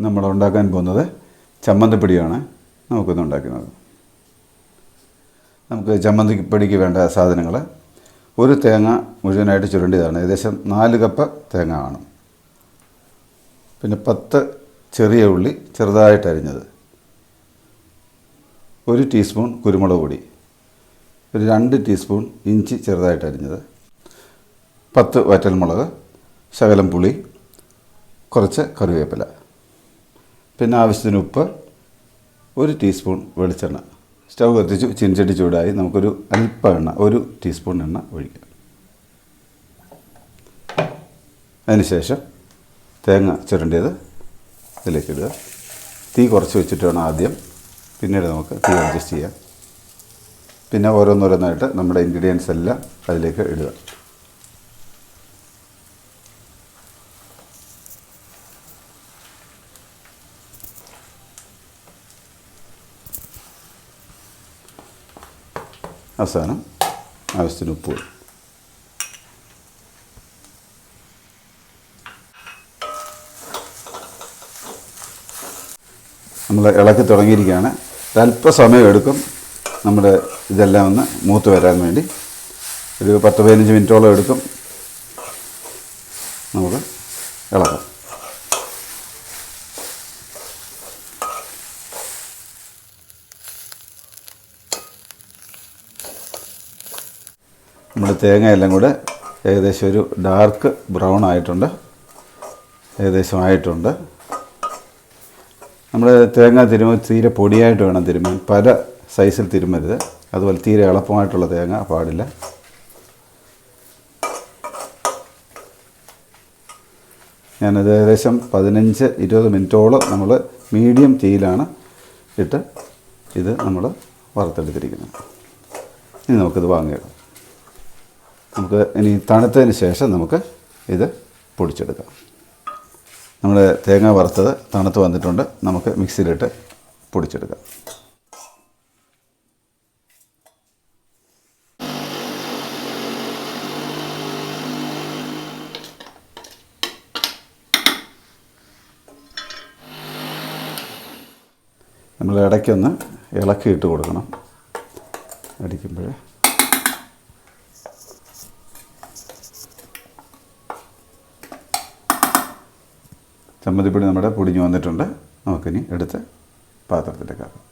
നമ്മൾ ഉണ്ടാക്കാൻ പോകുന്നത് ചമ്മന്തിപ്പൊടിയാണ് നമുക്കിന്ന് ഉണ്ടാക്കുന്നത്. നമുക്ക് ചമ്മന്തിപ്പൊടിക്ക് വേണ്ട സാധനങ്ങൾ: ഒരു തേങ്ങ മുഴുവനായിട്ട് ചുരണ്ടിയതാണ്, ഏകദേശം 4 കപ്പ് തേങ്ങ കാണും. പിന്നെ 10 ചെറിയ ഉള്ളി ചെറുതായിട്ട് അരിഞ്ഞത്, 1 ടീസ്പൂൺ കുരുമുളക് പൊടി, ഒരു 2 ടീസ്പൂൺ ഇഞ്ചി ചെറുതായിട്ട് അരിഞ്ഞത്, 10 വറ്റൽമുളക്, ശകലം പുളി, കുറച്ച് കറിവേപ്പില, പിന്നെ ആവശ്യത്തിന് ഉപ്പ്, 1 ടീസ്പൂൺ വെളിച്ചെണ്ണ. സ്റ്റൗ കത്തിച്ചു, ചീനച്ചട്ടി ചൂടായി, നമുക്കൊരു അല്പം എണ്ണ, 1 ടീസ്പൂൺ എണ്ണ ഒഴിക്കാം. അതിനുശേഷം തേങ്ങ ചുരണ്ടിയത് ഇതിലേക്ക് ഇടുക. തീ കുറച്ച് വെച്ചിട്ട് വേണം ആദ്യം, പിന്നീട് നമുക്ക് തീ അഡ്ജസ്റ്റ് ചെയ്യാം. പിന്നെ ഓരോന്നോരോന്നായിട്ട് നമ്മുടെ ഇൻഗ്രീഡിയൻസ് എല്ലാം അതിലേക്ക് ഇടുക. അവസാനം ആവശ്യത്തിന് ഉപ്പ്. നമ്മൾ ഇളക്കി തുടങ്ങിയിരിക്കുകയാണ്. ഒരല്പ സമയം എടുക്കും നമ്മുടെ ഇതെല്ലാം ഒന്ന് മൂത്ത് വരാൻ വേണ്ടി. ഒരു 10-15 മിനിറ്റോളം എടുക്കും. നമുക്ക് ഇളക്കാം. നമ്മുടെ തേങ്ങ എല്ലാം കൂടെ ഏകദേശം ഒരു ഡാർക്ക് ബ്രൗൺ ആയിട്ടുണ്ട്, ഏകദേശം ആയിട്ടുണ്ട്. നമ്മൾ തേങ്ങ തിരുമ്മ തീരെ പൊടിയായിട്ട് വേണം തിരുമ്മാൻ, പല സൈസിൽ തിരുമ്മരുത്. അതുപോലെ തീരെ എളുപ്പമായിട്ടുള്ള തേങ്ങ പാടില്ല. ഞാനത് ഏകദേശം 15-20 മിനിറ്റോളം നമ്മൾ മീഡിയം തീയിലാണ് ഇട്ട് ഇത് നമ്മൾ വറുത്തെടുത്തിരിക്കുന്നത്. ഇനി നമുക്കിത് വാങ്ങിയിടാം. നമുക്ക് ഇനി തണുത്തതിന് ശേഷം നമുക്ക് ഇത് പൊടിച്ചെടുക്കാം. നമ്മുടെ തേങ്ങ വറുത്തത് തണുത്ത് വന്നിട്ടുണ്ട്. നമുക്ക് മിക്സിയിലിട്ട് പൊടിച്ചെടുക്കാം. നമ്മൾ ഇടയ്ക്കൊന്ന് ഇളക്കിയിട്ട് കൊടുക്കണം അടിക്കുമ്പോൾ. ചമ്മന്തിപ്പൊടി നമ്മുടെ പൊടിഞ്ഞ് വന്നിട്ടുണ്ട്. നമുക്കിനി എടുത്ത് പാത്രത്തിലേക്ക് ആക്കാം.